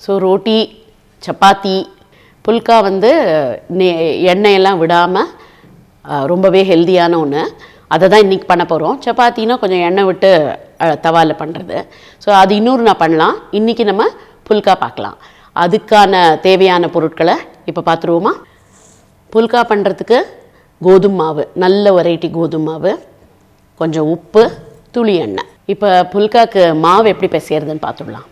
So roti chapati phulka வந்து எண்ணெயெல்லாம் விடாமல் ரொம்பவே ஹெல்தியான ஒன்று. அதை தான் இன்றைக்கி பண்ண போகிறோம். சப்பாத்தினா கொஞ்சம் எண்ணெய் விட்டு தவாவில் பண்ணுறது. ஸோ அது இன்னொரு நான் பண்ணலாம். இன்றைக்கி நம்ம புல்கா பார்க்கலாம். அதுக்கான தேவையான பொருட்களை இப்போ பார்த்துருவோமா? புல்கா பண்ணுறதுக்கு கோதுமை மாவு, நல்ல வெரைட்டி கோதுமை மாவு, கொஞ்சம் உப்பு, துளி எண்ணெய். இப்போ புல்காக்கு மாவு எப்படி பிசைறதுன்னு பார்த்துடலாம்.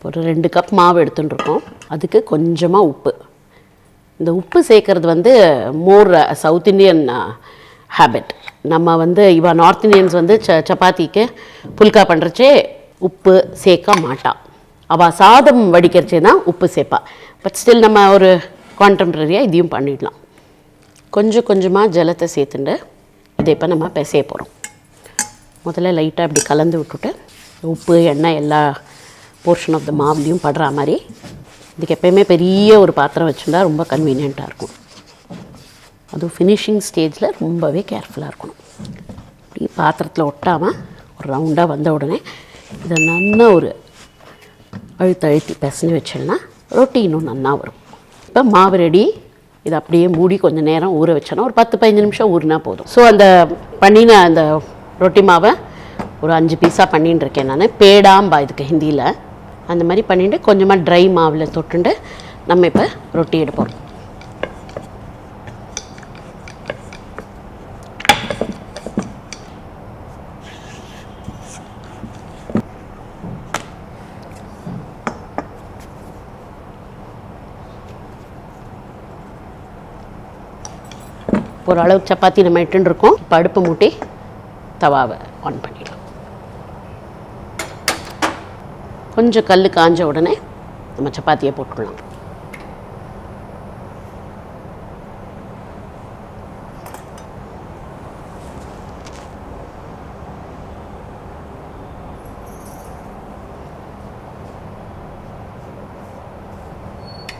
ஒரு 2 கப் மாவு எடுத்துட்டுருக்கோம். அதுக்கு கொஞ்சமாக உப்பு. இந்த உப்பு சேர்க்கறது வந்து மோர் சவுத் இண்டியன் ஹேபிட். நம்ம வந்து நார்த் இண்டியன்ஸ் வந்து சப்பாத்திக்கு புல்கா பண்ணுறச்சே உப்பு சேர்க்க மாட்டாள். அவள் சாதம் வடிக்கிறச்சே தான் உப்பு சேர்ப்பா. பட் ஸ்டில் நம்ம ஒரு கான்டெம்ப்ரரியாக இதையும் பண்ணிடலாம். கொஞ்சம் கொஞ்சமாக ஜலத்தை சேர்த்துட்டு இதை இப்போ நம்ம பிசைய போகிறோம். முதல்ல லைட்டாக இப்படி கலந்து விட்டுட்டு உப்பு எண்ணெய் எல்லா போர்ஷன் ஆஃப் த மாவுலேயும் படுற மாதிரி. இதுக்கு எப்போயுமே பெரிய ஒரு பாத்திரம் வச்சுருந்தா ரொம்ப கன்வீனியண்ட்டாக இருக்கும். அதுவும் ஃபினிஷிங் ஸ்டேஜில் ரொம்பவே கேர்ஃபுல்லாக இருக்கணும். இப்படி பாத்திரத்தில் ஒட்டாமல் ஒரு ரவுண்டாக வந்த உடனே இதை நல்லா ஒரு அழுத்தி பிசைஞ்சு வச்சோன்னா ரொட்டி இன்னும் நல்லா வரும். இப்போ மாவு ரெடி. இதை அப்படியே மூடி கொஞ்சம் நேரம் ஊற வச்சோன்னா ஒரு 10-15 நிமிஷம் ஊறினா போதும். ஸோ அந்த பண்ணின அந்த ரொட்டி மாவை ஒரு 5 பீஸாக பண்ணின்னு இருக்கேன் நான். பேடாம்பா இதுக்கு ஹிந்தியில். அந்த மாதிரி பண்ணிட்டு கொஞ்சமாக ட்ரை மாவில் தொட்டுண்டு நம்ம இப்போ ரொட்டி எடுப்போம். ஒரு அளவுக்கு சப்பாத்தி நம்ம இட்டுருக்கோம். இப்போ அடுப்பு மூட்டி தவாவை ஆன் பண்ணிடலாம். கொஞ்சம் கல் காஞ்ச உடனே நம்ம சப்பாத்தியை போட்டுக்கலாம்.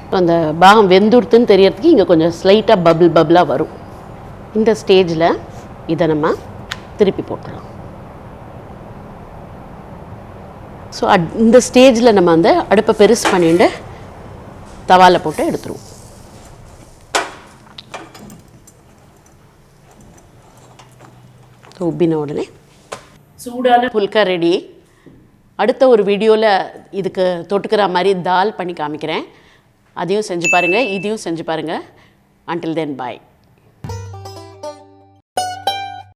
இப்போ அந்த பாகம் வெந்துடுத்துன்னு தெரியறதுக்கு இங்கே கொஞ்சம் ஸ்லைட்டாக பபிளாக வரும். இந்த ஸ்டேஜில் இதை நம்ம திருப்பி போட்டுடலாம். ஸோ இந்த ஸ்டேஜில் நம்ம வந்து அடுப்பை பெருசு பண்ணிட்டு தவாவில் போட்டு எடுத்துருவோம். உப்பின உடனே சூடான புல்கா ரெடி. அடுத்த ஒரு வீடியோவில் இதுக்கு தொட்டுக்கிற மாதிரி தால் பண்ணி காமிக்கிறேன். அதையும் செஞ்சு பாருங்கள், இதையும் செஞ்சு பாருங்கள். Until then, bye.